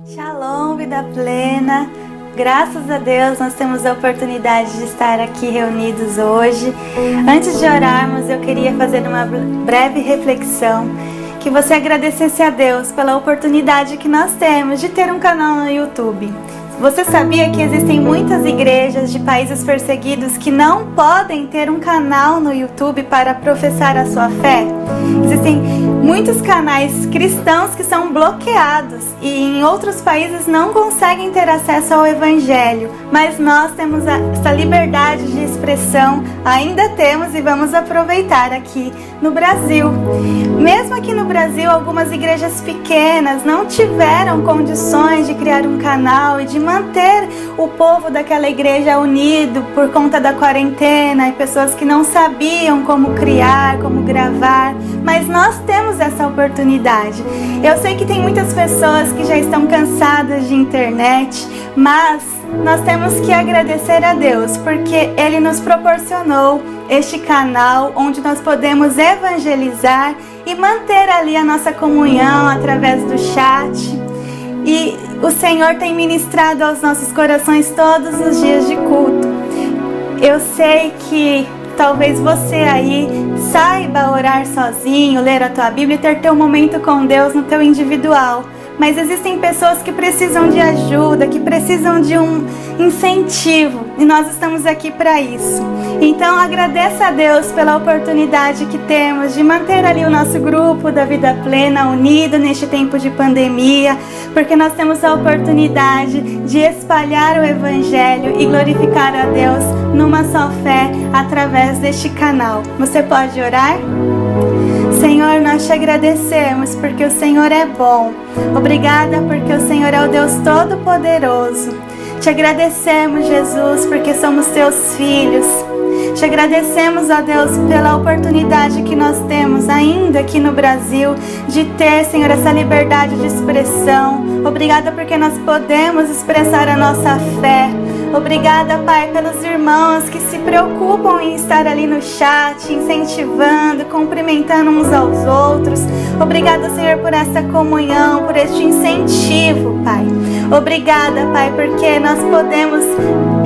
Shalom, vida plena. Graças a Deus nós temos a oportunidade de estar aqui reunidos hoje. Antes de orarmos, eu queria fazer uma breve reflexão. Que você agradecesse a Deus pela oportunidade que nós temos de ter um canal no YouTube. Você sabia que existem muitas igrejas de países perseguidos que não podem ter um canal no YouTube para professar a sua fé? Existem muitos canais cristãos que são bloqueados e em outros países não conseguem ter acesso ao Evangelho. Mas nós temos essa liberdade de expressão, ainda temos e vamos aproveitar aqui no Brasil. Mesmo aqui no Brasil, algumas igrejas pequenas não tiveram condições de criar um canal e de manter o povo daquela igreja unido por conta da quarentena e pessoas que não sabiam como criar, como gravar, mas nós temos essa oportunidade. Eu sei que tem muitas pessoas que já estão cansadas de internet, mas nós temos que agradecer a Deus porque Ele nos proporcionou este canal onde nós podemos evangelizar e manter ali a nossa comunhão através do chat. E o Senhor tem ministrado aos nossos corações todos os dias de culto. Eu sei que talvez você aí saiba orar sozinho, ler a tua Bíblia e ter teu momento com Deus no teu individual. Mas existem pessoas que precisam de ajuda, que precisam de um incentivo. E nós estamos aqui para isso. Então agradeça a Deus pela oportunidade que temos de manter ali o nosso grupo da Vida Plena unido neste tempo de pandemia. Porque nós temos a oportunidade de espalhar o Evangelho e glorificar a Deus numa só fé através deste canal. Você pode orar? Senhor, nós te agradecemos porque o Senhor é bom. Obrigada porque o Senhor é o Deus Todo-Poderoso. Te agradecemos, Jesus, porque somos teus filhos. Te agradecemos, ó Deus, pela oportunidade que nós temos ainda aqui no Brasil de ter, Senhor, essa liberdade de expressão. Obrigada porque nós podemos expressar a nossa fé. Obrigada, Pai, pelos irmãos que se preocupam em estar ali no chat, incentivando, cumprimentando uns aos outros. Obrigada, Senhor, por essa comunhão, por este incentivo, Pai. Obrigada, Pai, porque nós podemos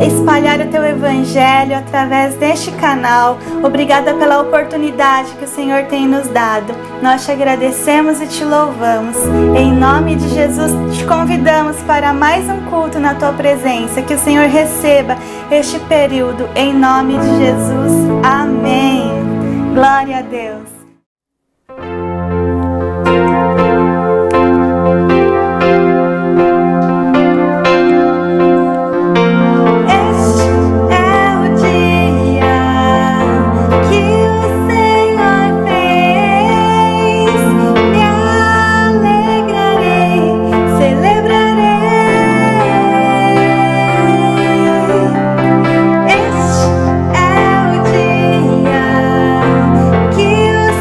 espalhar o Teu Evangelho através deste canal. Obrigada pela oportunidade que o Senhor tem nos dado. Nós te agradecemos e te louvamos. Em nome de Jesus, te convidamos para mais um culto na Tua presença. Que o Senhor receba este período. Em nome de Jesus. Amém. Glória a Deus. Que o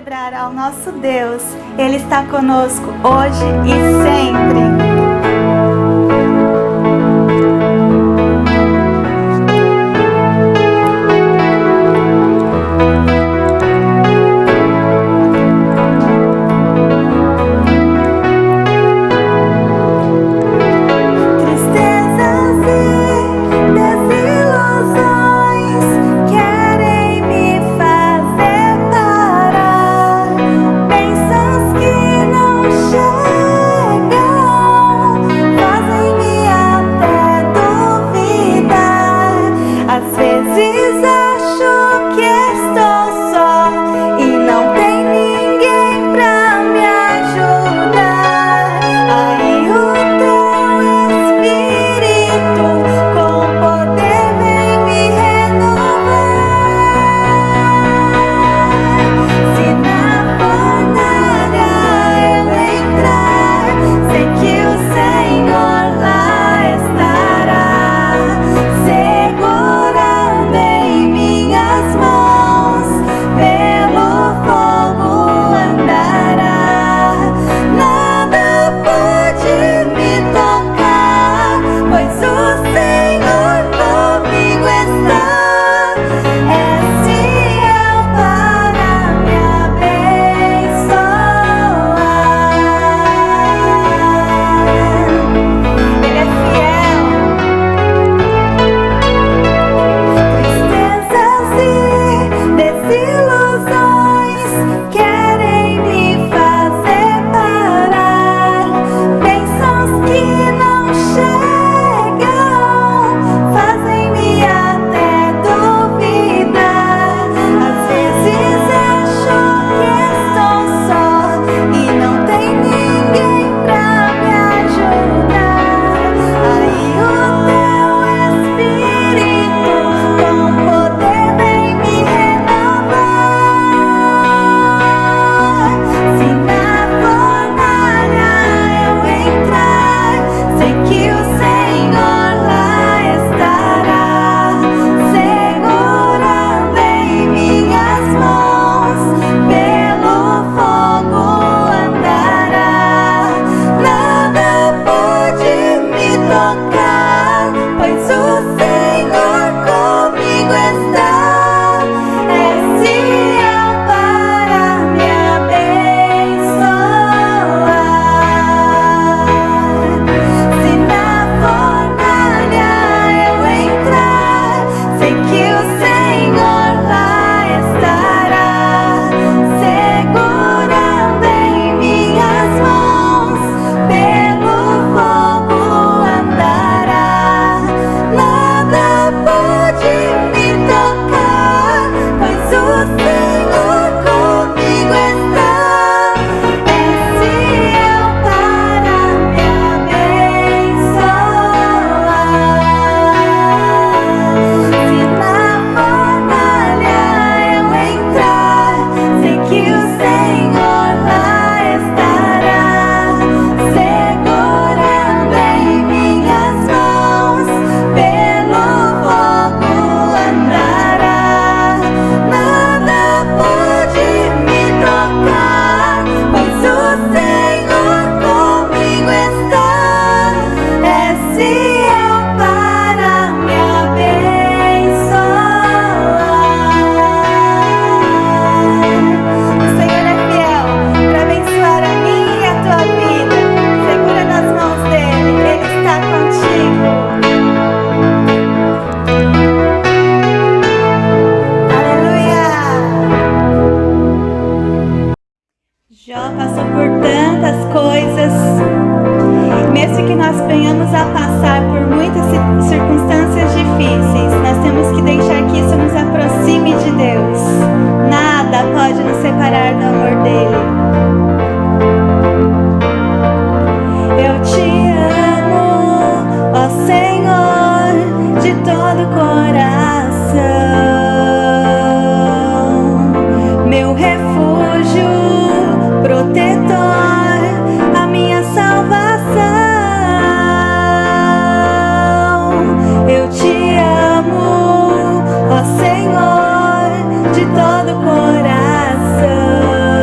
celebrar ao nosso Deus. Ele está conosco hoje e sempre. todo coração.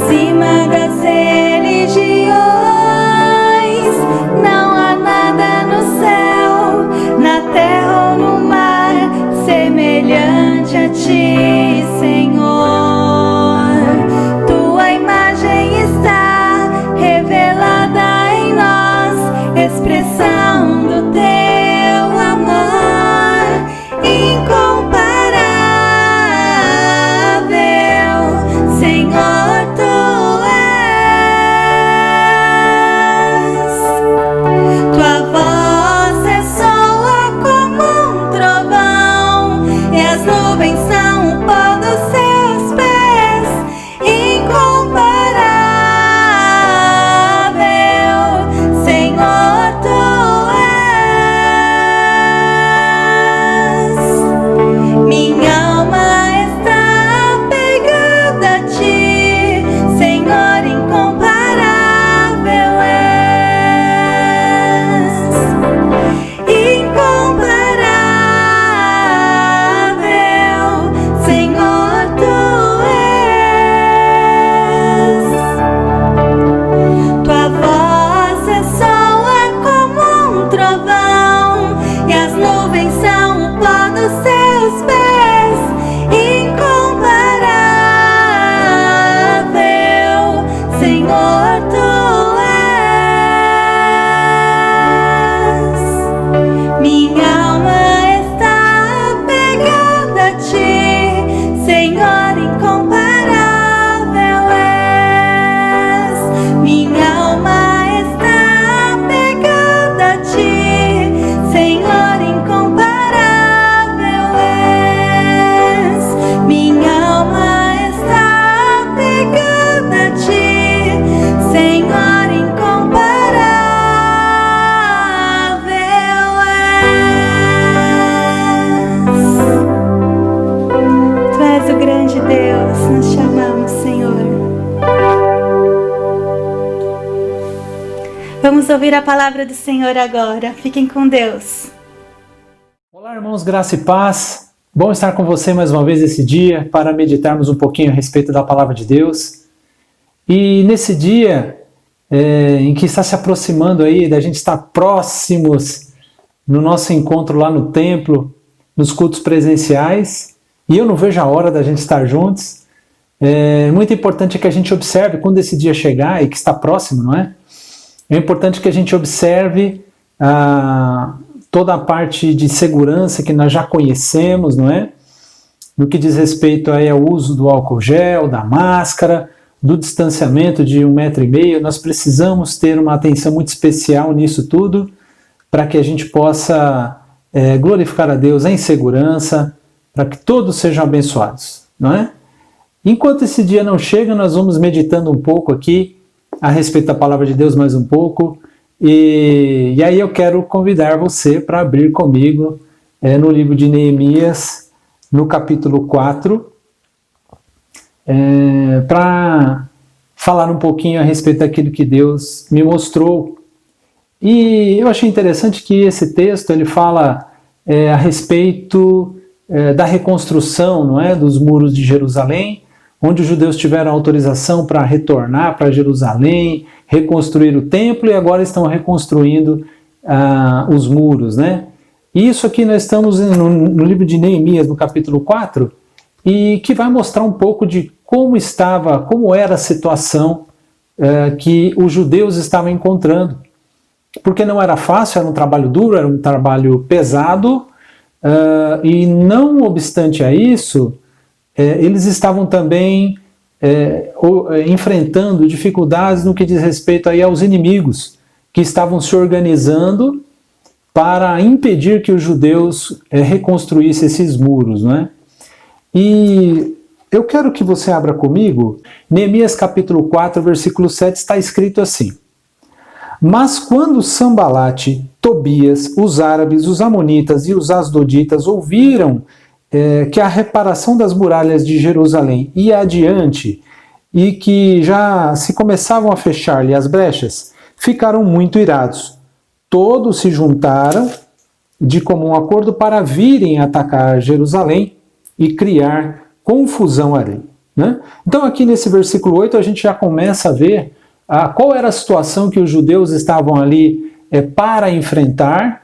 acima das religiões. Não há nada no céu, na terra ou no mar, semelhante a ti, Senhor. Tua imagem está revelada em nós, expressão do teu amor incomparável, Senhor, tu és. Tua voz ressoa como um trovão, e as nuvens são o pó dos seus pés, incomparável, Senhor, tu és. Minha alma está apegada a ti, Senhor, incomparável és. Incomparável, Senhor, tu és. Tua voz ressoa como um trovão, e as nuvens são o pó dos seus pés, incomparável, Senhor, tu és. Minha alma está apegada a ti, Senhor, incomparável és. Minha alma está apegada a ti, Senhor, incomparável és. Minha alma está apegada a ti, Senhor, incomparável és. Tu és o grande Deus, nós te amamos, Senhor. Vamos ouvir a palavra do Senhor agora. Fiquem com Deus. Olá, irmãos, graça e paz. Bom estar com você mais uma vez esse dia para meditarmos um pouquinho a respeito da palavra de Deus. E nesse dia em que está se aproximando aí, da gente estar próximos no nosso encontro lá no templo, nos cultos presenciais, e eu não vejo a hora da gente estar juntos. É muito importante que a gente observe quando esse dia chegar e que está próximo, não é? É importante que a gente observe toda a parte de segurança que nós já conhecemos, não é? No que diz respeito aí ao uso do álcool gel, da máscara, do distanciamento de 1,5 metro, nós precisamos ter uma atenção muito especial nisso tudo, para que a gente possa glorificar a Deus em segurança, para que todos sejam abençoados, não é? Enquanto esse dia não chega, nós vamos meditando um pouco aqui a respeito da palavra de Deus mais um pouco, e aí eu quero convidar você para abrir comigo no livro de Neemias, no capítulo 4, para falar um pouquinho a respeito daquilo que Deus me mostrou. E eu achei interessante que esse texto ele fala a respeito da reconstrução, não é, dos muros de Jerusalém, onde os judeus tiveram autorização para retornar para Jerusalém, reconstruir o templo, e agora estão reconstruindo os muros, né? E isso aqui nós estamos no livro de Neemias, no capítulo 4, e que vai mostrar um pouco de como era a situação que os judeus estavam encontrando. Porque não era fácil, era um trabalho duro, era um trabalho pesado, e não obstante a isso, eles estavam também enfrentando dificuldades no que diz respeito aí aos inimigos, que estavam se organizando para impedir que os judeus reconstruíssem esses muros, né? E eu quero que você abra comigo, Neemias capítulo 4, versículo 7, está escrito assim: Mas quando Sambalate, Tobias, os árabes, os amonitas e os asdoditas ouviram que a reparação das muralhas de Jerusalém ia adiante e que já se começavam a fechar-lhe as brechas, ficaram muito irados. Todos se juntaram de comum acordo para virem atacar Jerusalém e criar confusão ali. né? Então aqui nesse versículo 8 a gente já começa a ver qual era a situação que os judeus estavam ali para enfrentar,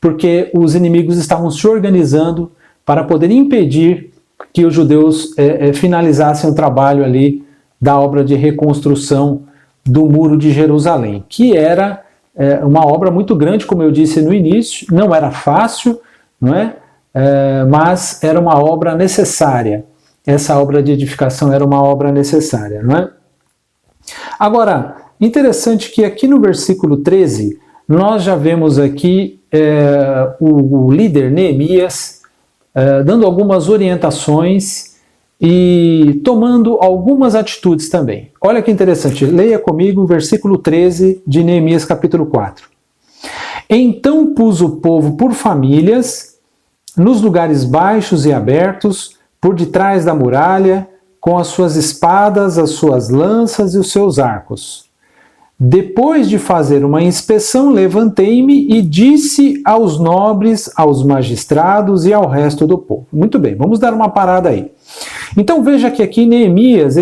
porque os inimigos estavam se organizando para poder impedir que os judeus finalizassem o trabalho ali da obra de reconstrução do Muro de Jerusalém, que era uma obra muito grande, como eu disse no início, não era fácil, não é? Mas era uma obra necessária. Essa obra de edificação era uma obra necessária, não é? Agora, interessante que aqui no versículo 13, nós já vemos aqui o líder Neemias dando algumas orientações e tomando algumas atitudes também. Olha que interessante, leia comigo o versículo 13 de Neemias capítulo 4. Então pus o povo por famílias, nos lugares baixos e abertos, por detrás da muralha, com as suas espadas, as suas lanças e os seus arcos. Depois de fazer uma inspeção, levantei-me e disse aos nobres, aos magistrados e ao resto do povo. Muito bem, vamos dar uma parada aí. Então veja que aqui Neemias,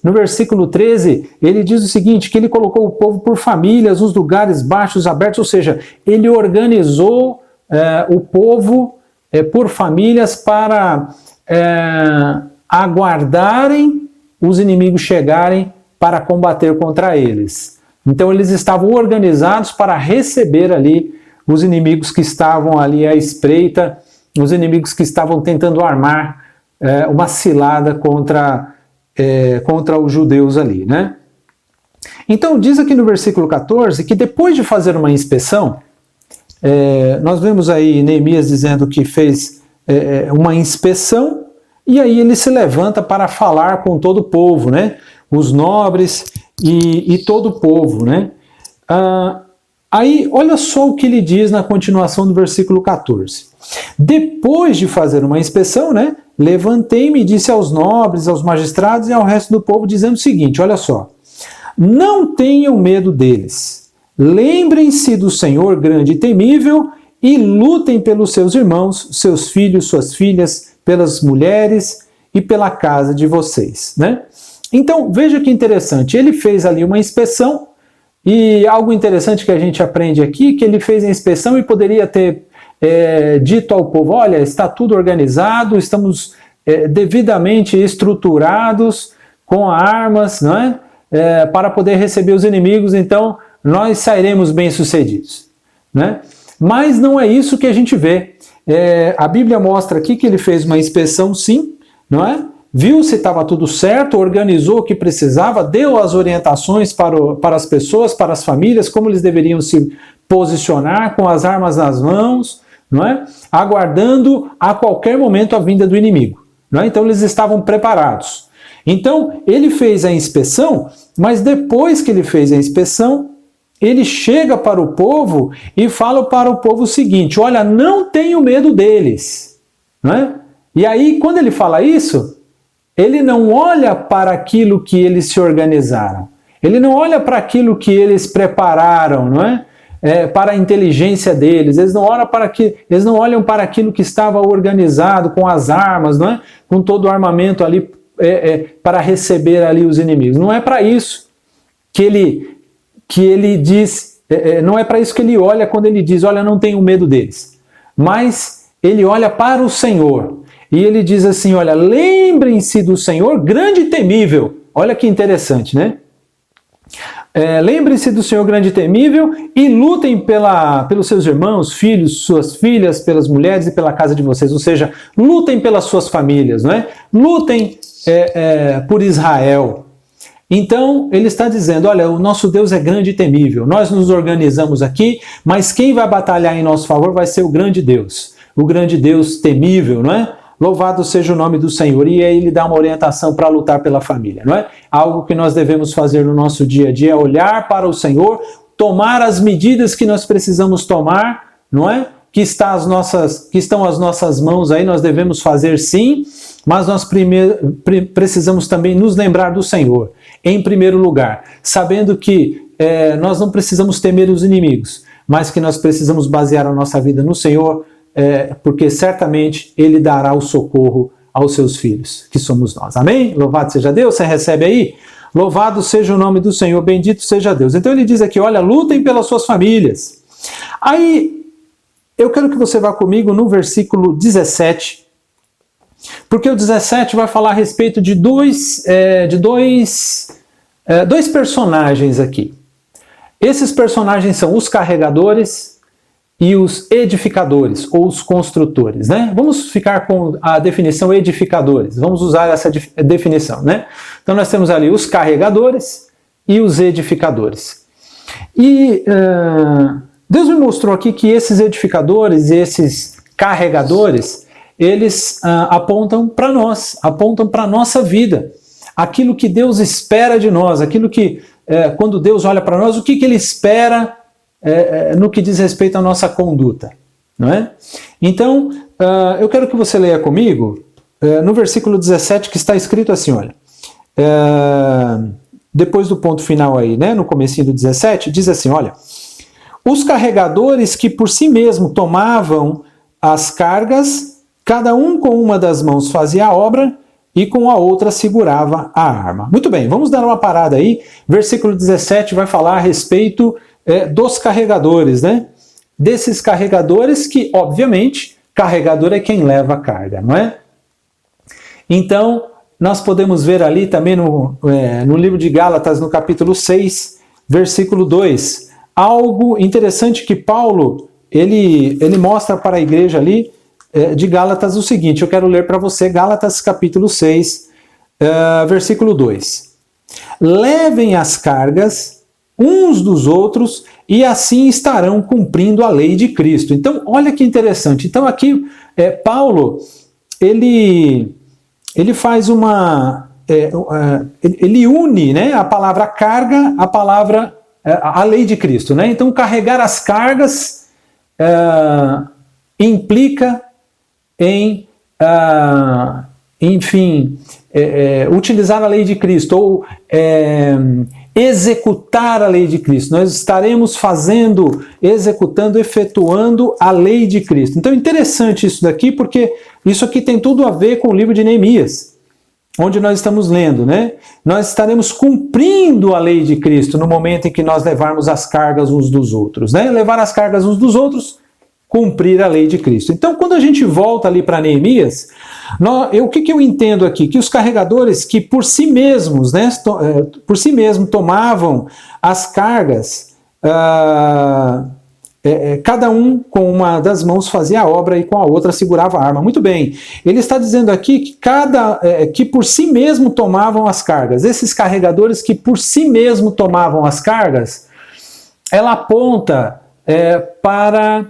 no versículo 13, ele diz o seguinte, que ele colocou o povo por famílias, nos lugares baixos, abertos, ou seja, ele organizou o povo por famílias para aguardarem os inimigos chegarem para combater contra eles. Então eles estavam organizados para receber ali os inimigos que estavam ali à espreita, os inimigos que estavam tentando armar uma cilada contra os judeus ali, né? Então diz aqui no versículo 14 que depois de fazer uma inspeção, nós vemos aí Neemias dizendo que fez uma inspeção, e aí ele se levanta para falar com todo o povo, né? Os nobres e todo o povo, né? Aí, olha só o que ele diz na continuação do versículo 14. Depois de fazer uma inspeção, né? Levantei-me e disse aos nobres, aos magistrados e ao resto do povo, dizendo o seguinte, olha só. Não tenham medo deles. Lembrem-se do Senhor grande e temível e lutem pelos seus irmãos, seus filhos, suas filhas, pelas mulheres e pela casa de vocês, né? Então, veja que interessante, ele fez ali uma inspeção, e algo interessante que a gente aprende aqui, que ele fez a inspeção e poderia ter dito ao povo, olha, está tudo organizado, estamos devidamente estruturados, com armas, não é? Para poder receber os inimigos, então nós sairemos bem-sucedidos, né? Mas não é isso que a gente vê. A Bíblia mostra aqui que ele fez uma inspeção, sim, não é? Viu se estava tudo certo, organizou o que precisava, deu as orientações para as pessoas, para as famílias, como eles deveriam se posicionar com as armas nas mãos, não é? Aguardando a qualquer momento a vinda do inimigo, não é? Então eles estavam preparados. Então ele fez a inspeção, mas depois que ele fez a inspeção, ele chega para o povo e fala para o povo o seguinte, olha, não tenho medo deles, não é? E aí, quando ele fala isso, ele não olha para aquilo que eles se organizaram, ele não olha para aquilo que eles prepararam, não é? Para a inteligência deles, eles não olham para aquilo que estava organizado com as armas, não é? Com todo o armamento ali para receber ali os inimigos. Não é para isso que ele diz, não é para isso que ele olha quando ele diz, olha, não tenho medo deles. Mas ele olha para o Senhor e ele diz assim, olha, lembrem-se do Senhor grande e temível. Olha que interessante, né? Lembrem-se do Senhor grande e temível e lutem pelos seus irmãos, filhos, suas filhas, pelas mulheres e pela casa de vocês. Ou seja, lutem pelas suas famílias, não é? Lutem por Israel. Então, ele está dizendo, olha, o nosso Deus é grande e temível, nós nos organizamos aqui, mas quem vai batalhar em nosso favor vai ser o grande Deus temível, não é? Louvado seja o nome do Senhor. E aí ele dá uma orientação para lutar pela família, não é? Algo que nós devemos fazer no nosso dia a dia é olhar para o Senhor, tomar as medidas que nós precisamos tomar, não é? Que estão às nossas mãos aí, nós devemos fazer sim, mas nós precisamos também nos lembrar do Senhor, em primeiro lugar, sabendo que nós não precisamos temer os inimigos, mas que nós precisamos basear a nossa vida no Senhor, porque certamente Ele dará o socorro aos seus filhos, que somos nós. Amém? Louvado seja Deus. Você recebe aí? Louvado seja o nome do Senhor, bendito seja Deus. Então ele diz aqui, olha, lutem pelas suas famílias. Aí, eu quero que você vá comigo no versículo 17, porque o 17 vai falar a respeito de dois personagens aqui. Esses personagens são os carregadores e os edificadores, ou os construtores, né? Vamos ficar com a definição edificadores, vamos usar essa definição, né? Então nós temos ali os carregadores e os edificadores. E Deus me mostrou aqui que esses edificadores e esses carregadores, eles apontam para nós, apontam para a nossa vida. Aquilo que Deus espera de nós, aquilo que, quando Deus olha para nós, o que Ele espera no que diz respeito à nossa conduta, não é? Então, eu quero que você leia comigo, no versículo 17, que está escrito assim, olha, depois do ponto final aí, né, no comecinho do 17, diz assim, olha, os carregadores que por si mesmo tomavam as cargas, cada um com uma das mãos fazia a obra, e com a outra segurava a arma. Muito bem, vamos dar uma parada aí. Versículo 17 vai falar a respeito dos carregadores, né? Desses carregadores que, obviamente, carregador é quem leva a carga, não é? Então, nós podemos ver ali também no livro de Gálatas, no capítulo 6, versículo 2, algo interessante que Paulo, ele mostra para a igreja ali, de Gálatas o seguinte, eu quero ler para você Gálatas capítulo 6, versículo 2. Levem as cargas uns dos outros e assim estarão cumprindo a lei de Cristo. Então, olha que interessante. Então aqui, Paulo, ele faz ele une, né, a palavra carga, a lei de Cristo, né? Então, carregar as cargas implica em, utilizar a lei de Cristo, ou executar a lei de Cristo. Nós estaremos executando, efetuando a lei de Cristo. Então é interessante isso daqui, porque isso aqui tem tudo a ver com o livro de Neemias, onde nós estamos lendo, né? Nós estaremos cumprindo a lei de Cristo no momento em que nós levarmos as cargas uns dos outros, né? Levar as cargas uns dos outros, cumprir a lei de Cristo. Então, quando a gente volta ali para Neemias, o que eu entendo aqui? Que os carregadores que por si mesmos, né, tomavam as cargas, cada um com uma das mãos fazia a obra e com a outra segurava a arma. Muito bem, ele está dizendo aqui que que por si mesmo tomavam as cargas. Esses carregadores que por si mesmo tomavam as cargas, ela aponta para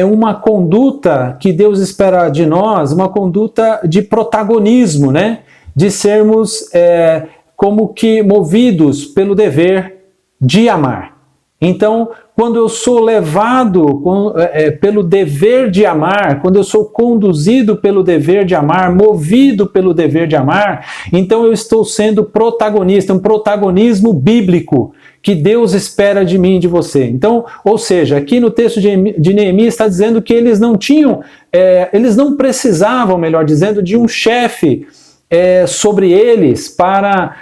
uma conduta que Deus espera de nós, uma conduta de protagonismo, né? De sermos como que movidos pelo dever de amar. Então, quando eu sou levado pelo dever de amar, quando eu sou conduzido pelo dever de amar, movido pelo dever de amar, então eu estou sendo protagonista, um protagonismo bíblico que Deus espera de mim e de você. Então, ou seja, aqui no texto de Neemias está dizendo que eles não tinham, eles não precisavam, melhor dizendo, de um chefe sobre eles para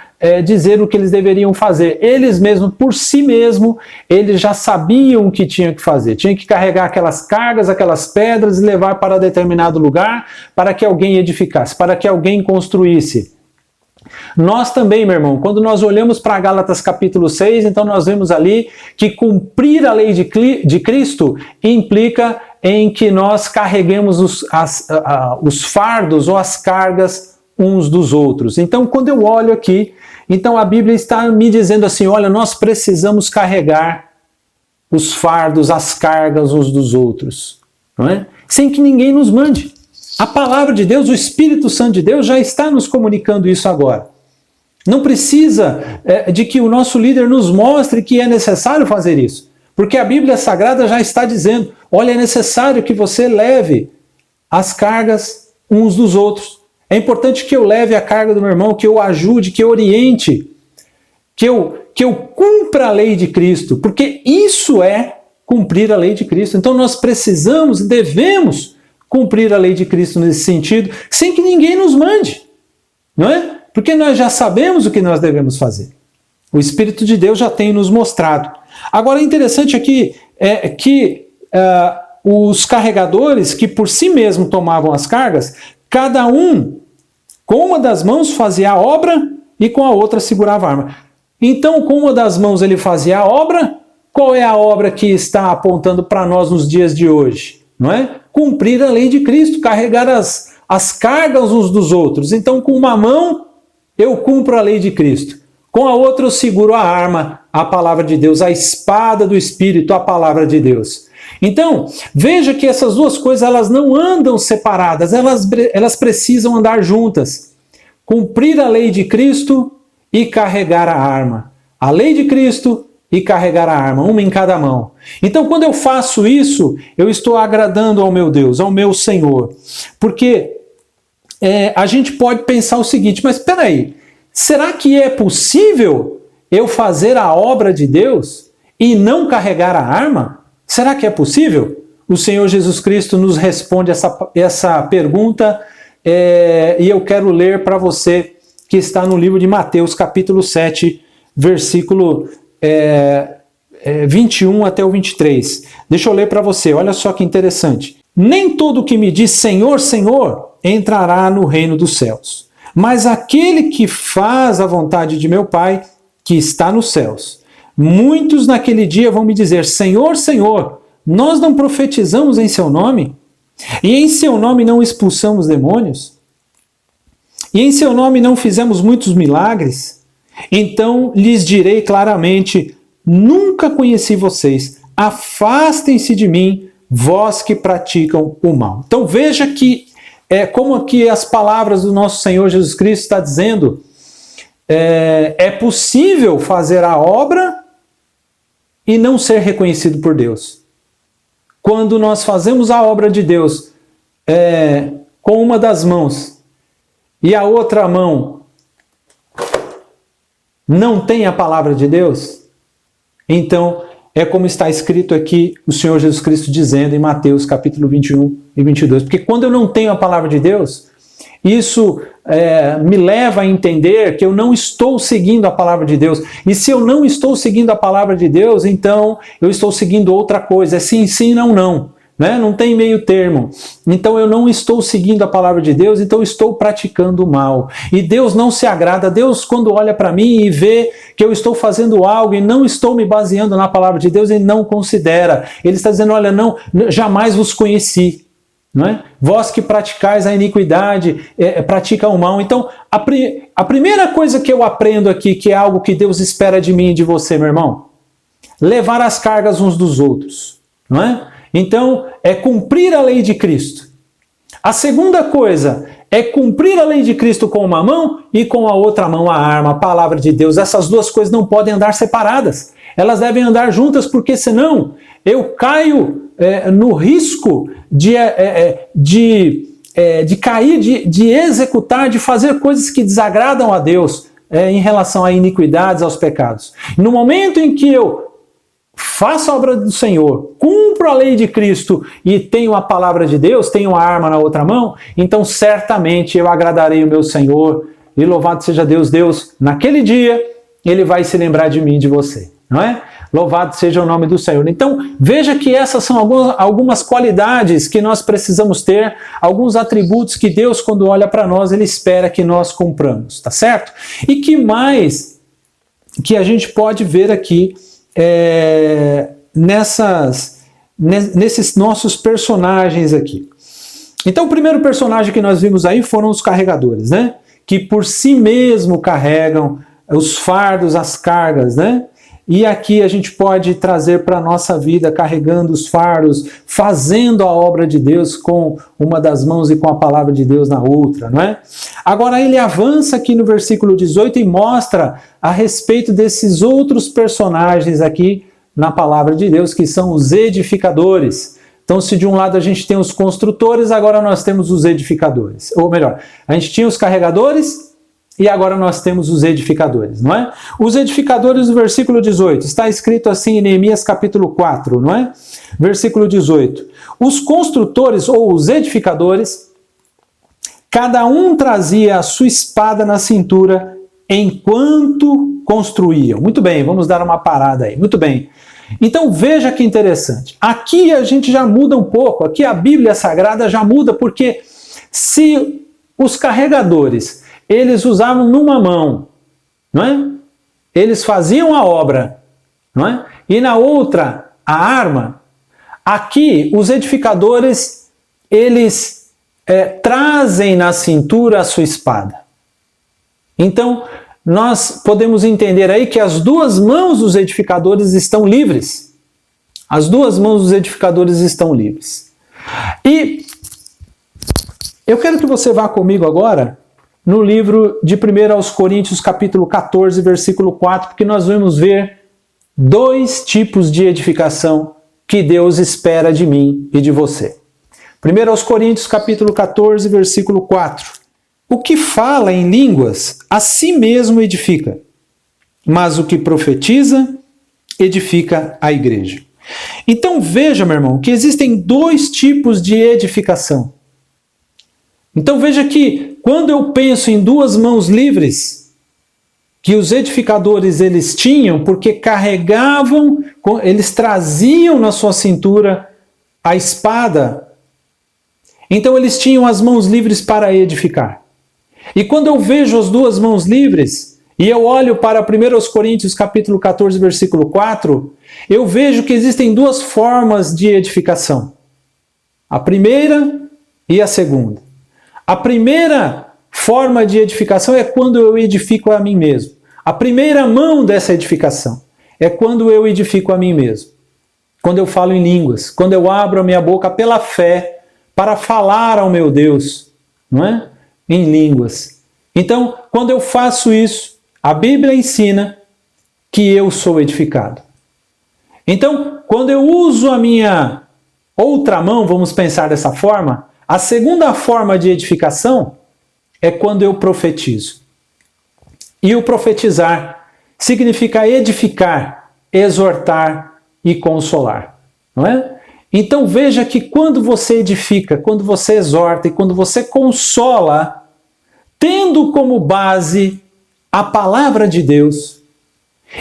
dizer o que eles deveriam fazer. Eles mesmos, por si mesmos, eles já sabiam o que tinham que fazer. Tinham que carregar aquelas cargas, aquelas pedras e levar para determinado lugar para que alguém edificasse, para que alguém construísse. Nós também, meu irmão, quando nós olhamos para Gálatas capítulo 6, então nós vemos ali que cumprir a lei de Cristo implica em que nós carreguemos os fardos ou as cargas uns dos outros. Então, quando eu olho aqui, então a Bíblia está me dizendo assim, olha, nós precisamos carregar os fardos, as cargas uns dos outros, não é? Sem que ninguém nos mande. A palavra de Deus, o Espírito Santo de Deus já está nos comunicando isso agora. Não precisa de que o nosso líder nos mostre que é necessário fazer isso. Porque a Bíblia Sagrada já está dizendo, olha, é necessário que você leve as cargas uns dos outros. É importante que eu leve a carga do meu irmão, que eu ajude, que eu oriente, que eu cumpra a lei de Cristo. Porque isso é cumprir a lei de Cristo. Então nós precisamos, devemos cumprir a lei de Cristo nesse sentido, sem que ninguém nos mande, não é? Porque nós já sabemos o que nós devemos fazer. O Espírito de Deus já tem nos mostrado. Agora, interessante aqui é que os carregadores, que por si mesmos tomavam as cargas, cada um, com uma das mãos, fazia a obra e com a outra segurava a arma. Então, com uma das mãos ele fazia a obra. Qual é a obra que está apontando para nós nos dias de hoje? Não é? Cumprir a lei de Cristo, carregar as cargas uns dos outros. Então, com uma mão, eu cumpro a lei de Cristo. Com a outra, eu seguro a arma, a palavra de Deus, a espada do Espírito, a palavra de Deus. Então, veja que essas duas coisas, elas não andam separadas, elas precisam andar juntas. Cumprir a lei de Cristo e carregar a arma. A lei de Cristo e carregar a arma, uma em cada mão. Então, quando eu faço isso, eu estou agradando ao meu Deus, ao meu Senhor. Porque a gente pode pensar o seguinte, mas espera aí, será que é possível eu fazer a obra de Deus e não carregar a arma? Será que é possível? O Senhor Jesus Cristo nos responde essa pergunta e eu quero ler para você que está no livro de Mateus, capítulo 7, versículo 21 até o 23. Deixa eu ler para você, olha só que interessante. Nem todo que me diz Senhor, Senhor, entrará no reino dos céus, mas aquele que faz a vontade de meu Pai, que está nos céus. Muitos naquele dia vão me dizer, Senhor, Senhor, nós não profetizamos em seu nome? E em seu nome não expulsamos demônios? E em seu nome não fizemos muitos milagres? Então lhes direi claramente, nunca conheci vocês, afastem-se de mim, vós que praticam o mal. Então veja que como aqui as palavras do nosso Senhor Jesus Cristo está dizendo, é possível fazer a obra e não ser reconhecido por Deus. Quando nós fazemos a obra de Deus com uma das mãos e a outra mão não tem a palavra de Deus, então é como está escrito aqui o Senhor Jesus Cristo dizendo em Mateus capítulo 21 e 22. Porque quando eu não tenho a palavra de Deus, isso me leva a entender que eu não estou seguindo a palavra de Deus. E se eu não estou seguindo a palavra de Deus, então eu estou seguindo outra coisa. É sim, sim, não, não. Né? Não tem meio termo. Então eu não estou seguindo a palavra de Deus, então eu estou praticando o mal. E Deus não se agrada. Deus, quando olha para mim e vê que eu estou fazendo algo e não estou me baseando na palavra de Deus, Ele não considera. Ele está dizendo, olha, não, jamais vos conheci. Não é? Vós que praticais a iniquidade, praticam o mal. Então, a primeira coisa que eu aprendo aqui, que é algo que Deus espera de mim e de você, meu irmão, levar as cargas uns dos outros. Não é? Então, é cumprir a lei de Cristo. A segunda coisa é cumprir a lei de Cristo com uma mão e com a outra mão a arma, a palavra de Deus. Essas duas coisas não podem andar separadas. Elas devem andar juntas, porque senão eu caio no risco de cair, de executar, de fazer coisas que desagradam a Deus em relação a iniquidades, aos pecados. No momento em que eu faço a obra do Senhor, cumpro a lei de Cristo e tenho a palavra de Deus, tenho a arma na outra mão, então certamente eu agradarei o meu Senhor e louvado seja Deus. Deus, naquele dia, Ele vai se lembrar de mim e de você, não é? Louvado seja o nome do Senhor. Então, veja que essas são algumas qualidades que nós precisamos ter, alguns atributos que Deus, quando olha para nós, Ele espera que nós cumpramos, tá certo? E que mais que a gente pode ver aqui nesses nossos personagens aqui. Então, o primeiro personagem que nós vimos aí foram os carregadores, né? Que por si mesmo carregam os fardos, as cargas, né? E aqui a gente pode trazer para a nossa vida, carregando os fardos, fazendo a obra de Deus com uma das mãos e com a palavra de Deus na outra, não é? Agora ele avança aqui no versículo 18 e mostra a respeito desses outros personagens aqui na palavra de Deus, que são os edificadores. Então, se de um lado a gente tem os construtores, agora nós temos os edificadores. Ou melhor, a gente tinha os carregadores e agora nós temos os edificadores, não é? Os edificadores do versículo 18, está escrito assim em Neemias capítulo 4, não é? Versículo 18. Os construtores ou os edificadores, cada um trazia a sua espada na cintura enquanto construíam. Muito bem, vamos dar uma parada aí. Muito bem. Então veja que interessante. Aqui a gente já muda um pouco, aqui a Bíblia Sagrada já muda, porque se os carregadores, eles usavam numa mão, não é? Eles faziam a obra, não é? E na outra, a arma. Aqui, os edificadores, eles trazem na cintura a sua espada. Então, nós podemos entender aí que as duas mãos dos edificadores estão livres. As duas mãos dos edificadores estão livres. E eu quero que você vá comigo agora no livro de 1 aos Coríntios, capítulo 14, versículo 4, porque nós vamos ver dois tipos de edificação que Deus espera de mim e de você. 1 aos Coríntios, capítulo 14, versículo 4. O que fala em línguas, a si mesmo edifica, mas o que profetiza, edifica a igreja. Então veja, meu irmão, que existem dois tipos de edificação. Então veja que quando eu penso em duas mãos livres, que os edificadores eles tinham, porque carregavam, eles traziam na sua cintura a espada, então eles tinham as mãos livres para edificar. E quando eu vejo as duas mãos livres, e eu olho para 1 Coríntios capítulo 14, versículo 4, eu vejo que existem duas formas de edificação. A primeira e a segunda. A primeira forma de edificação é quando eu edifico a mim mesmo. A primeira mão dessa edificação é quando eu edifico a mim mesmo. Quando eu falo em línguas, quando eu abro a minha boca pela fé para falar ao meu Deus, não é? Em línguas. Então, quando eu faço isso, a Bíblia ensina que eu sou edificado. Então, quando eu uso a minha outra mão, vamos pensar dessa forma, a segunda forma de edificação é quando eu profetizo. E o profetizar significa edificar, exortar e consolar, não é? Então veja que quando você edifica, quando você exorta e quando você consola, tendo como base a palavra de Deus,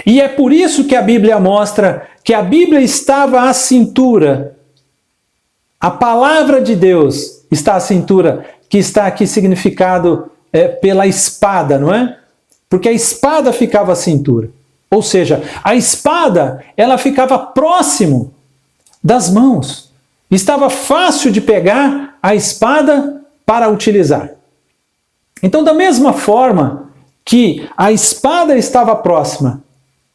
e é por isso que a Bíblia mostra que a Bíblia estava à cintura, a palavra de Deus está à cintura, que está aqui significado pela espada, não é? Porque a espada ficava à cintura. Ou seja, a espada ela ficava próximo das mãos. Estava fácil de pegar a espada para utilizar. Então, da mesma forma que a espada estava próxima,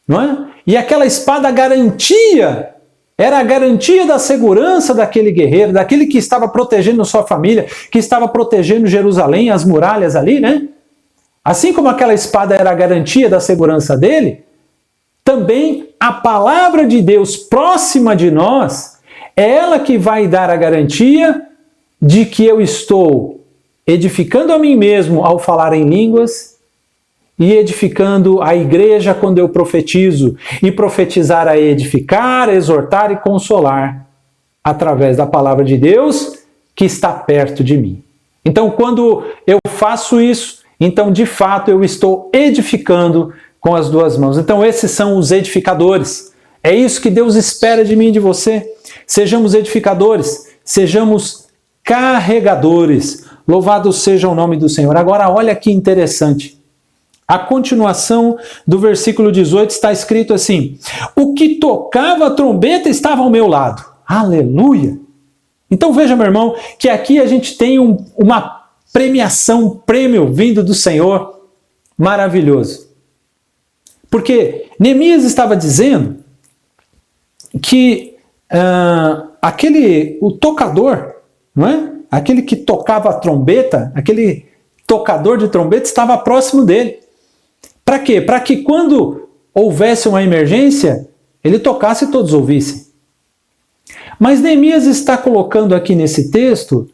não é? E aquela espada garantia, era a garantia da segurança daquele guerreiro, daquele que estava protegendo sua família, que estava protegendo Jerusalém, as muralhas ali, né? Assim como aquela espada era a garantia da segurança dele, também a palavra de Deus próxima de nós é ela que vai dar a garantia de que eu estou edificando a mim mesmo ao falar em línguas e edificando a igreja quando eu profetizo. E profetizar é edificar, exortar e consolar através da palavra de Deus que está perto de mim. Então, quando eu faço isso, então de fato eu estou edificando com as duas mãos. Então esses são os edificadores. É isso que Deus espera de mim e de você. Sejamos edificadores, sejamos carregadores. Louvado seja o nome do Senhor. Agora olha que interessante. A continuação do versículo 18 está escrito assim: o que tocava a trombeta estava ao meu lado. Aleluia! Então veja, meu irmão, que aqui a gente tem uma premiação, um prêmio vindo do Senhor maravilhoso. Porque Neemias estava dizendo que o tocador, não é? Aquele que tocava a trombeta, aquele tocador de trombeta estava próximo dele. Para quê? Para que quando houvesse uma emergência, ele tocasse e todos ouvissem. Mas Neemias está colocando aqui nesse texto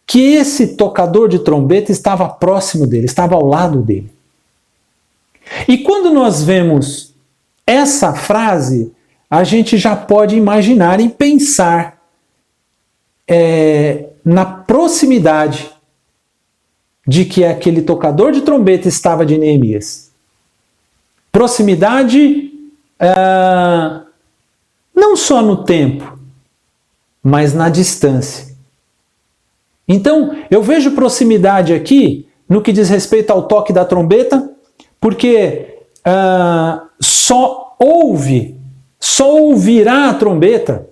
que esse tocador de trombeta estava próximo dele, estava ao lado dele. E quando nós vemos essa frase, a gente já pode imaginar e pensar na proximidade de que aquele tocador de trombeta estava de Neemias. Proximidade não só no tempo, mas na distância. Então, eu vejo proximidade aqui no que diz respeito ao toque da trombeta, porque só ouvirá a trombeta.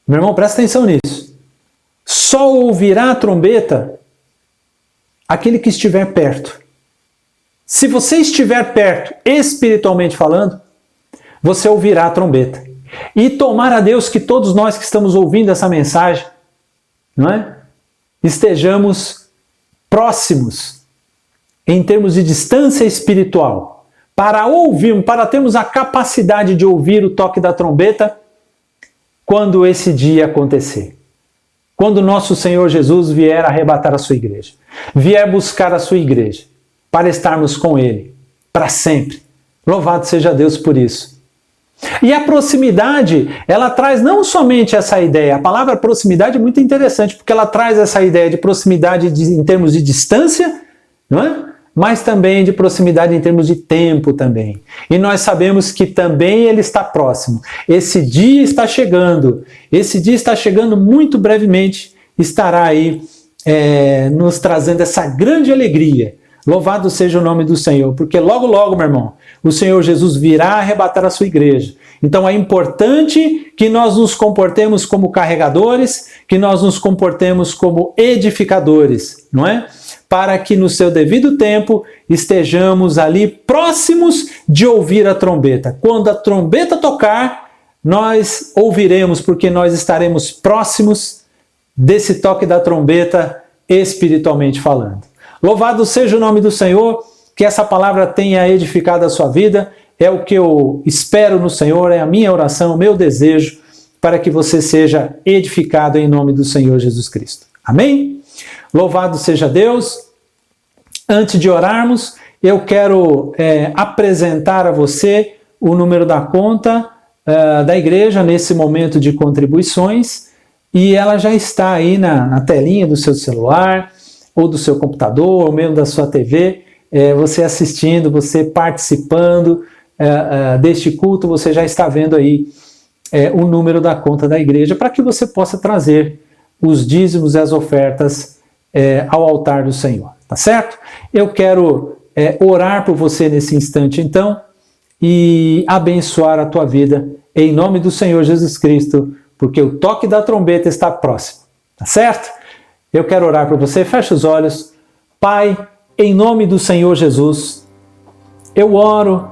Meu irmão, presta atenção nisso. Só ouvirá a trombeta aquele que estiver perto. Se você estiver perto, espiritualmente falando, você ouvirá a trombeta. E tomara a Deus que todos nós que estamos ouvindo essa mensagem, não é? Estejamos próximos em termos de distância espiritual, para ouvirmos, para termos a capacidade de ouvir o toque da trombeta quando esse dia acontecer. Quando nosso Senhor Jesus vier arrebatar a sua igreja, vier buscar a sua igreja, para estarmos com Ele, para sempre. Louvado seja Deus por isso. E a proximidade, ela traz não somente essa ideia, a palavra proximidade é muito interessante, porque ela traz essa ideia de proximidade em termos de distância, não é? Mas também de proximidade em termos de tempo também. E nós sabemos que também Ele está próximo. Esse dia está chegando muito brevemente, estará aí nos trazendo essa grande alegria. Louvado seja o nome do Senhor, porque logo, logo, meu irmão, o Senhor Jesus virá arrebatar a sua igreja. Então é importante que nós nos comportemos como carregadores, que nós nos comportemos como edificadores, não é? Para que no seu devido tempo estejamos ali próximos de ouvir a trombeta. Quando a trombeta tocar, nós ouviremos, porque nós estaremos próximos desse toque da trombeta espiritualmente falando. Louvado seja o nome do Senhor, que essa palavra tenha edificado a sua vida. É o que eu espero no Senhor, é a minha oração, o meu desejo, para que você seja edificado em nome do Senhor Jesus Cristo. Amém? Louvado seja Deus. Antes de orarmos, eu quero apresentar a você o número da conta da igreja nesse momento de contribuições, e ela já está aí na telinha do seu celular, ou do seu computador, ou mesmo da sua TV, você assistindo, você participando deste culto, você já está vendo aí o número da conta da igreja, para que você possa trazer os dízimos e as ofertas ao altar do Senhor, tá certo? Eu quero orar por você nesse instante, então, e abençoar a tua vida, em nome do Senhor Jesus Cristo, porque o toque da trombeta está próximo, tá certo? Eu quero orar por você, fecha os olhos. Pai, em nome do Senhor Jesus, eu oro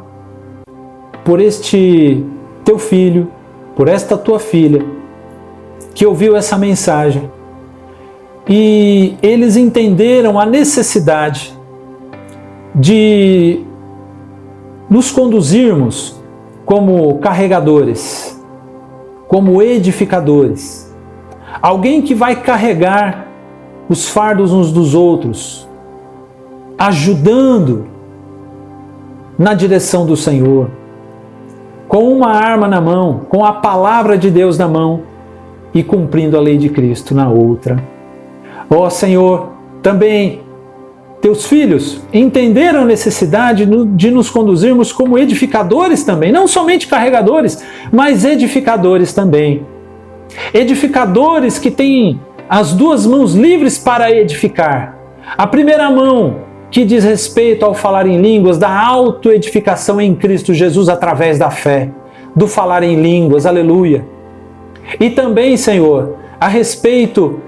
por este teu filho, por esta tua filha, que ouviu essa mensagem, e eles entenderam a necessidade de nos conduzirmos como carregadores, como edificadores, alguém que vai carregar os fardos uns dos outros, ajudando na direção do Senhor, com uma arma na mão, com a palavra de Deus na mão e cumprindo a lei de Cristo na outra. Ó Senhor, também teus filhos entenderam a necessidade de nos conduzirmos como edificadores também, não somente carregadores, mas edificadores também. Edificadores que têm as duas mãos livres para edificar. A primeira mão, que diz respeito ao falar em línguas, da autoedificação em Cristo Jesus através da fé, do falar em línguas, aleluia. E também, Senhor, a respeito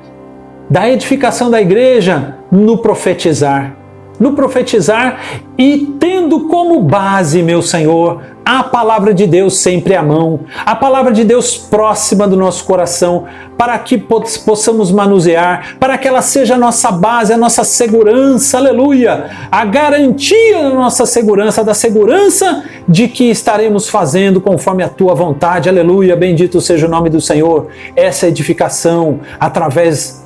da edificação da igreja no profetizar. No profetizar e tendo como base, meu Senhor, a palavra de Deus sempre à mão, a palavra de Deus próxima do nosso coração, para que possamos manusear, para que ela seja a nossa base, a nossa segurança, aleluia, a garantia da nossa segurança, da segurança de que estaremos fazendo conforme a tua vontade, aleluia, bendito seja o nome do Senhor. Essa edificação através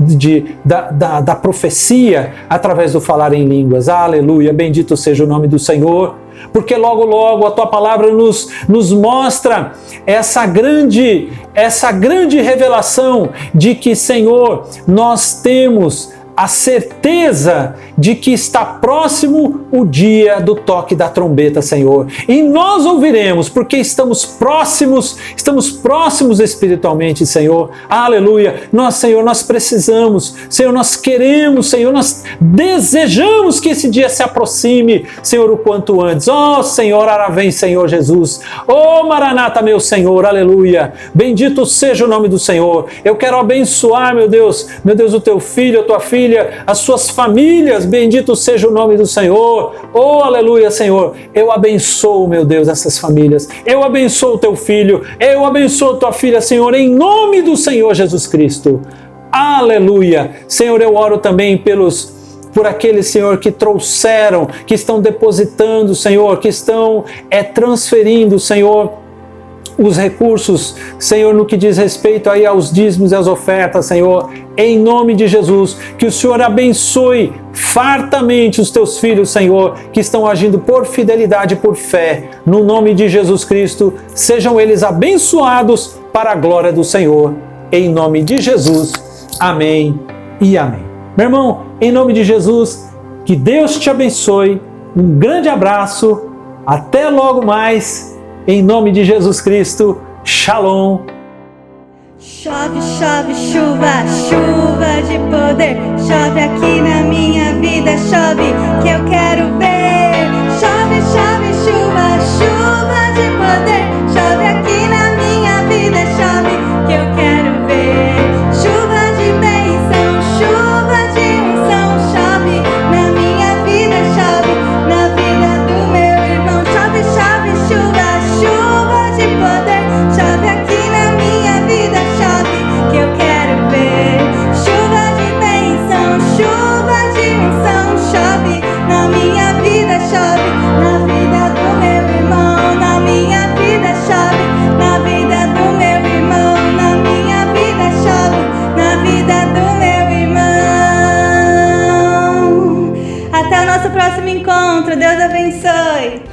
da profecia, através do falar em línguas, aleluia, bendito seja seja o nome do Senhor, porque logo, logo a Tua palavra nos mostra essa grande revelação de que, Senhor, nós temos a certeza de que está próximo o dia do toque da trombeta, Senhor. E nós ouviremos, porque estamos próximos espiritualmente, Senhor. Aleluia. Nós, Senhor, nós precisamos, Senhor, nós queremos, Senhor, nós desejamos que esse dia se aproxime, Senhor, o quanto antes. Ó Senhor, ora vem, Senhor Jesus. Ó Maranata, meu Senhor, aleluia. Bendito seja o nome do Senhor. Eu quero abençoar, meu Deus, o teu filho, a tua filha, as suas famílias, bendito seja o nome do Senhor. Oh, aleluia, Senhor. Eu abençoo, meu Deus, essas famílias. Eu abençoo o teu filho. Eu abençoo tua filha, Senhor, em nome do Senhor Jesus Cristo. Aleluia. Senhor, eu oro também por aqueles, Senhor, que trouxeram, que estão depositando, Senhor, que estão transferindo, Senhor, os recursos, Senhor, no que diz respeito aí aos dízimos e às ofertas, Senhor, em nome de Jesus, que o Senhor abençoe fartamente os teus filhos, Senhor, que estão agindo por fidelidade e por fé, no nome de Jesus Cristo, sejam eles abençoados para a glória do Senhor, em nome de Jesus, amém e amém. Meu irmão, em nome de Jesus, que Deus te abençoe, um grande abraço, até logo mais, em nome de Jesus Cristo, Shalom. Chove, chove, chuva, chuva de poder. Chove aqui na minha vida, chove que eu quero ver. Chove, chove, chuva, chuva de poder. Chove aqui na minha vida, chove que eu quero ver. Chuva de bênção, chuva de unção. Chove na minha vida, chove na vida do meu irmão. Chove, chove, chuva, chuva de poder. Chove aqui na minha vida, chove que eu quero ver. Chuva de bênção, chuva de unção. Chove na minha vida, chove na vida do meu irmão. Na minha vida chove, na vida do meu irmão. Na minha vida chove, na vida do meu irmão. Até o nosso próximo encontro. Deus abençoe.